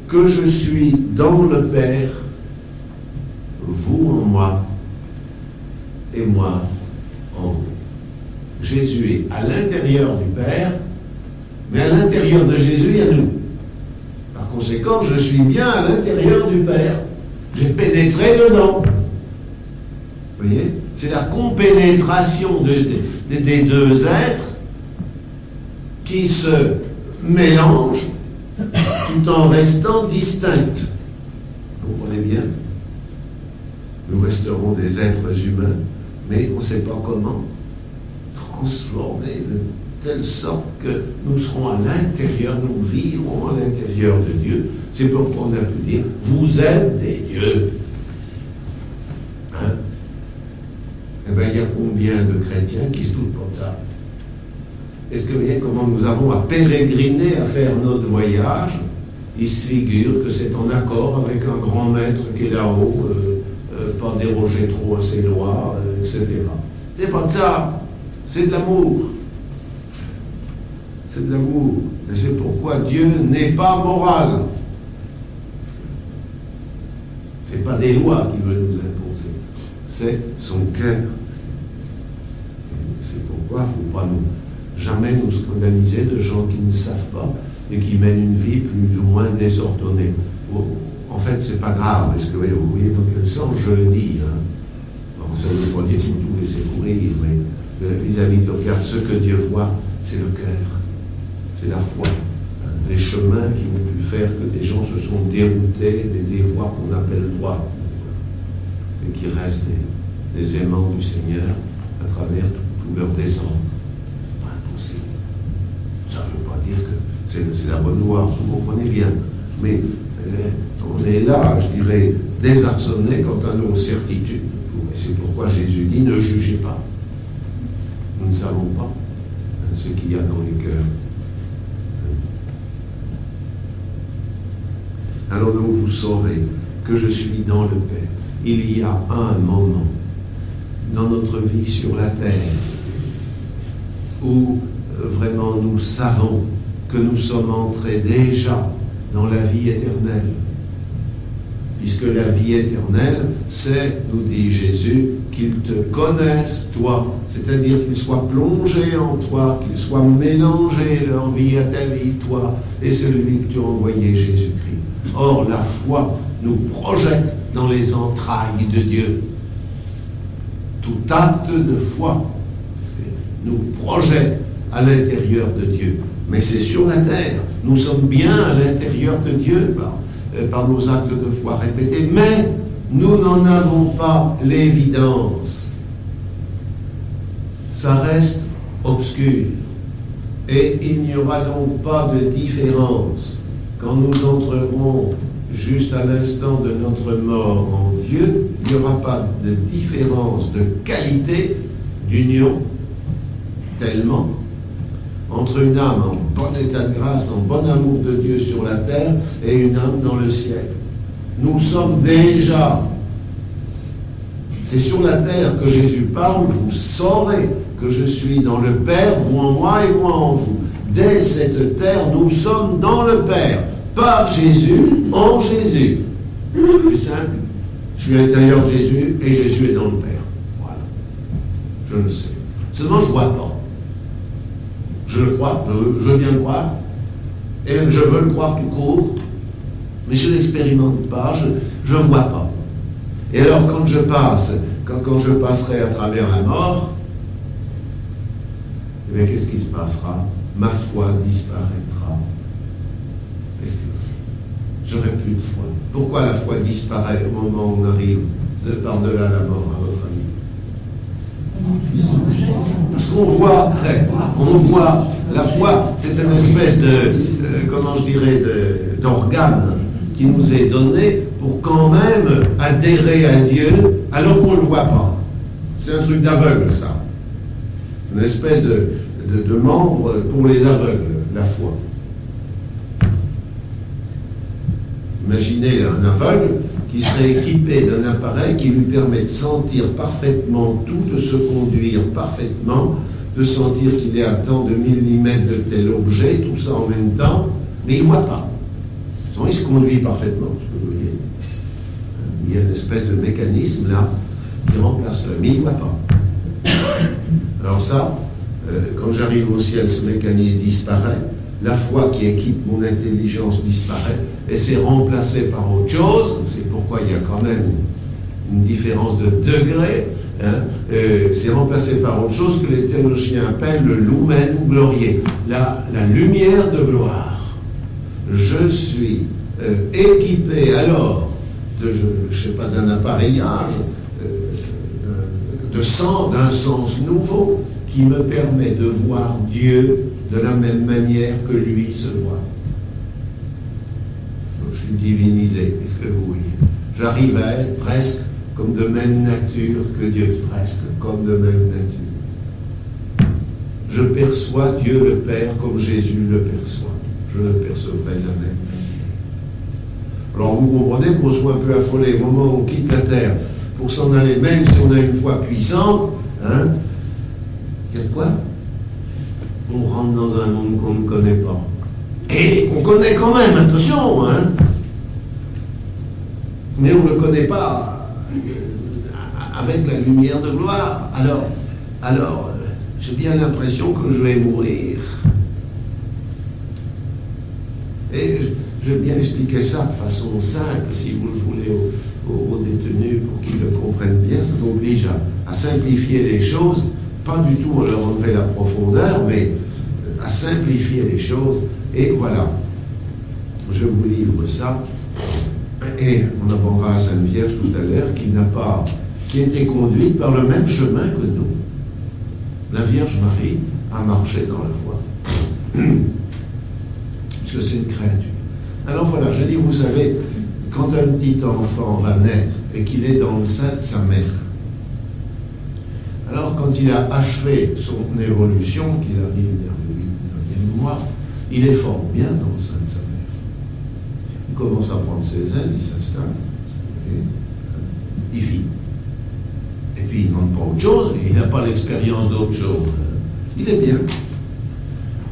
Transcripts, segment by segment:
que je suis dans le Père, vous en moi, et moi en vous. Jésus est à l'intérieur du Père, mais à l'intérieur de Jésus, il y a nous. Par conséquent, je suis bien à l'intérieur du Père. J'ai pénétré dedans. Vous voyez? C'est la compénétration des deux êtres qui se mélangent tout en restant distincts. Vous comprenez bien? Nous resterons des êtres humains, mais on ne sait pas comment, transformés de telle sorte que nous serons à l'intérieur, nous vivrons à l'intérieur de Dieu. C'est pourquoi on a pu dire, vous êtes des dieux. Hein? Eh bien, il y a combien de chrétiens qui se doutent pour ça? Est-ce que vous voyez comment nous avons à pérégriner, à faire notre voyage? Il se figure que c'est en accord avec un grand maître qui est là-haut, pas déroger trop à ses lois, etc. C'est pas de ça, c'est de l'amour. C'est de l'amour. Et c'est pourquoi Dieu n'est pas moral. C'est pas des lois qu'il veut nous imposer, c'est son cœur. C'est pourquoi il ne faut pas jamais nous scandaliser de gens qui ne savent pas et qui mènent une vie plus ou moins désordonnée. En fait, c'est pas grave, parce que vous voyez dans quel sens je le dis. Hein. Bon, vous savez pas dire qu'il faut tout laisser courir, mais vis-à-vis de regarde, ce que Dieu voit, c'est le cœur, c'est la foi. Hein. Les chemins qui ont pu faire que des gens se sont déroutés des voies qu'on appelle droites, et qui restent des aimants du Seigneur à travers tout leur descente. Ça ne veut pas dire que c'est la bonne voie, vous comprenez bien. Mais on est là, je dirais, désarçonné quant à nos certitudes. Et c'est pourquoi Jésus dit, ne jugez pas. Nous ne savons pas ce qu'il y a dans les cœurs. Alors donc vous saurez que je suis dans le Père. Il y a un moment dans notre vie sur la terre où vraiment nous savons que nous sommes entrés déjà dans la vie éternelle. Puisque la vie éternelle, c'est, nous dit Jésus, qu'ils te connaissent, toi. C'est-à-dire qu'ils soient plongés en toi, qu'ils soient mélangés leur vie à ta vie, toi, et celui que tu as envoyé, Jésus-Christ. Or, la foi nous projette dans les entrailles de Dieu. Tout acte de foi nous projette à l'intérieur de Dieu. Mais c'est sur la terre. Nous sommes bien à l'intérieur de Dieu par nos actes de foi répétés, mais nous n'en avons pas l'évidence. Ça reste obscur. Et il n'y aura donc pas de différence quand nous entrerons juste à l'instant de notre mort en Dieu. Il n'y aura pas de différence de qualité d'union tellement entre une âme en bon état de grâce, en bon amour de Dieu sur la terre, et une âme dans le ciel. Nous sommes déjà, c'est sur la terre que Jésus parle, vous saurez que je suis dans le Père, vous en moi et moi en vous. Dès cette terre, nous sommes dans le Père, par Jésus, en Jésus. Plus simple, je suis à l'intérieur de Jésus, et Jésus est dans le Père. Voilà. Je le sais. Seulement, je ne vois pas. Je le crois, je veux bien le croire, et je veux le croire tout court, mais je ne l'expérimente pas, je ne vois pas. Et alors quand je passe, quand je passerai à travers la mort, eh bien qu'est-ce qui se passera? Ma foi disparaîtra. Est-ce que j'aurai plus de foi? Pourquoi la foi disparaît au moment où on arrive par-delà la mort, à votre avis? Parce qu'on voit, la foi, c'est une espèce de, comment je dirais, d'organe qui nous est donné pour quand même adhérer à Dieu alors qu'on ne le voit pas. C'est un truc d'aveugle, ça. Une espèce de membre pour les aveugles, la foi. Imaginez un aveugle qui serait équipé d'un appareil qui lui permet de sentir parfaitement tout, de se conduire parfaitement, de sentir qu'il est à tant de millimètres de tel objet, tout ça en même temps, mais il ne voit pas. il se conduit parfaitement, ce que vous voyez. Il y a une espèce de mécanisme là qui remplace l'homme, mais il ne voit pas. Alors ça, quand j'arrive au ciel, ce mécanisme disparaît, la foi qui équipe mon intelligence disparaît, et c'est remplacé par autre chose. C'est pourquoi il y a quand même une différence de degré. C'est remplacé par autre chose que les théologiens appellent le lumen glorieux, la lumière de gloire. Je suis équipé alors d'un appareillage, d'un sens nouveau qui me permet de voir Dieu de la même manière que lui se voit. Donc, je suis divinisé, qu'est-ce que vous voyez? J'arrive à être presque comme de même nature que Dieu, presque comme de même nature. Je perçois Dieu le Père comme Jésus le perçoit. Je le percevrai de la même manière. Alors vous comprenez qu'on soit un peu affolé au moment où on quitte la terre pour s'en aller, même si on a une foi puissante, il y a de quoi? On rentre dans un monde qu'on ne connaît pas. Et qu'on connaît quand même, attention, mais on ne le connaît pas avec la lumière de gloire. Alors, j'ai bien l'impression que je vais mourir. Et je vais bien expliquer ça de façon simple, si vous le voulez, aux détenus, pour qu'ils le comprennent bien. Ça m'oblige à simplifier les choses, pas du tout à leur enlever la profondeur, mais à simplifier les choses. Et voilà, je vous livre ça. Et on abordera la Sainte Vierge tout à l'heure, qui a été conduite par le même chemin que nous. La Vierge Marie a marché dans la foi. Parce que c'est une créature. Alors voilà, je dis, vous savez, quand un petit enfant va naître et qu'il est dans le sein de sa mère, alors quand il a achevé son évolution, qu'il arrive vers le 8e mois, il est fort bien dans le sein de sa mère. Il commence à prendre ses ailes, il s'installe, et il vit. Et puis il ne demande pas autre chose, il n'a pas l'expérience d'autre chose. Il est bien.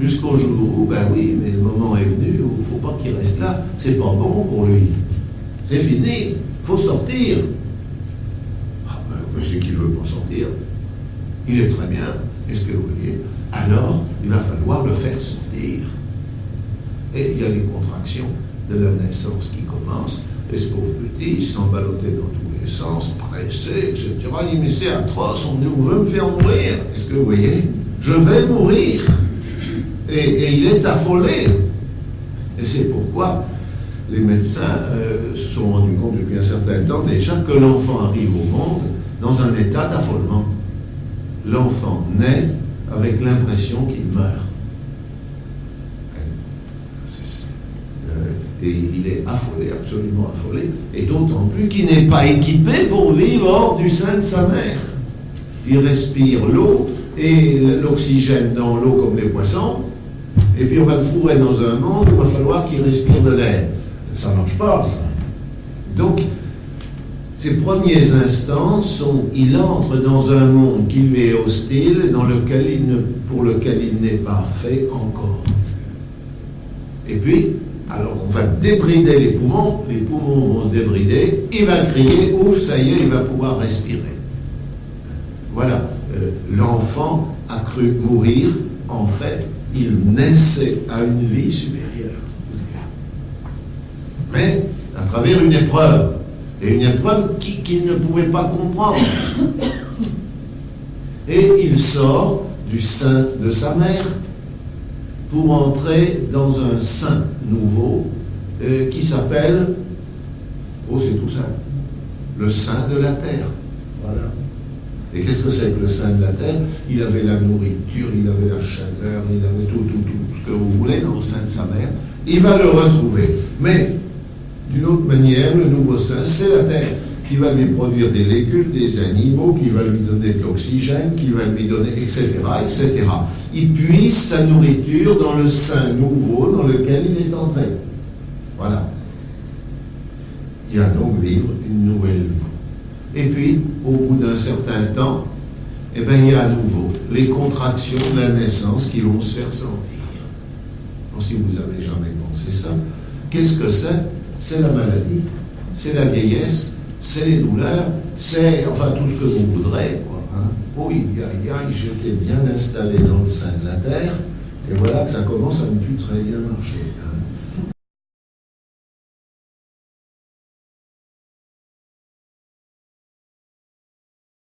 Jusqu'au jour où, ben oui, mais le moment est venu où il ne faut pas qu'il reste là, c'est pas bon pour lui. C'est fini, il faut sortir. Ah ben, c'est qu'il ne veut pas sortir. Il est très bien, est-ce que vous voyez? Alors, il va falloir le faire sortir. Et il y a les contractions de la naissance qui commencent, et ce pauvre petit, il s'emballotait dans tous les sens, pressé, etc. Il dit, mais c'est atroce, on veut me faire mourir. Est-ce que vous voyez? Je vais mourir. Et il est affolé. Et c'est pourquoi les médecins se sont rendus compte depuis un certain temps déjà que l'enfant arrive au monde dans un état d'affolement. L'enfant naît avec l'impression qu'il meurt. Et il est affolé, absolument affolé, et d'autant plus qu'il n'est pas équipé pour vivre hors du sein de sa mère. Il respire l'eau et l'oxygène dans l'eau comme les poissons, et puis on va le fourrer dans un monde où il va falloir qu'il respire de l'air. Ça ne marche pas, ça. Donc, ses premiers instants sont, il entre dans un monde qui lui est hostile, pour lequel il n'est pas fait encore. Et puis, alors on va débrider les poumons vont se débrider, il va crier, ouf, ça y est, il va pouvoir respirer. Voilà, l'enfant a cru mourir, en fait, il naissait à une vie supérieure. Mais à travers une épreuve, et une épreuve qu'il ne pouvait pas comprendre. Et il sort du sein de sa mère pour entrer dans un sein nouveau qui s'appelle, c'est tout simple, le sein de la terre. Voilà. Et qu'est-ce que c'est que le sein de la terre? Il avait la nourriture, il avait la chaleur, il avait tout ce que vous voulez dans le sein de sa mère. Il va le retrouver. Mais, d'une autre manière, le nouveau sein, c'est la terre qui va lui produire des légumes, des animaux, qui va lui donner de l'oxygène, qui va lui donner, etc., etc. Il puise sa nourriture dans le sein nouveau dans lequel il est entré. Voilà. Il va donc vivre une nouvelle vie. Et puis, au bout d'un certain temps, il y a à nouveau les contractions de la naissance qui vont se faire sentir. Alors, si vous n'avez jamais pensé ça, Qu'est-ce que c'est? C'est la maladie, c'est la vieillesse, c'est les douleurs, c'est enfin tout ce que vous voudrez, quoi. Hein. Oh, j'étais bien installé dans le sein de la terre, et voilà que ça commence à ne plus très bien marcher. Hein.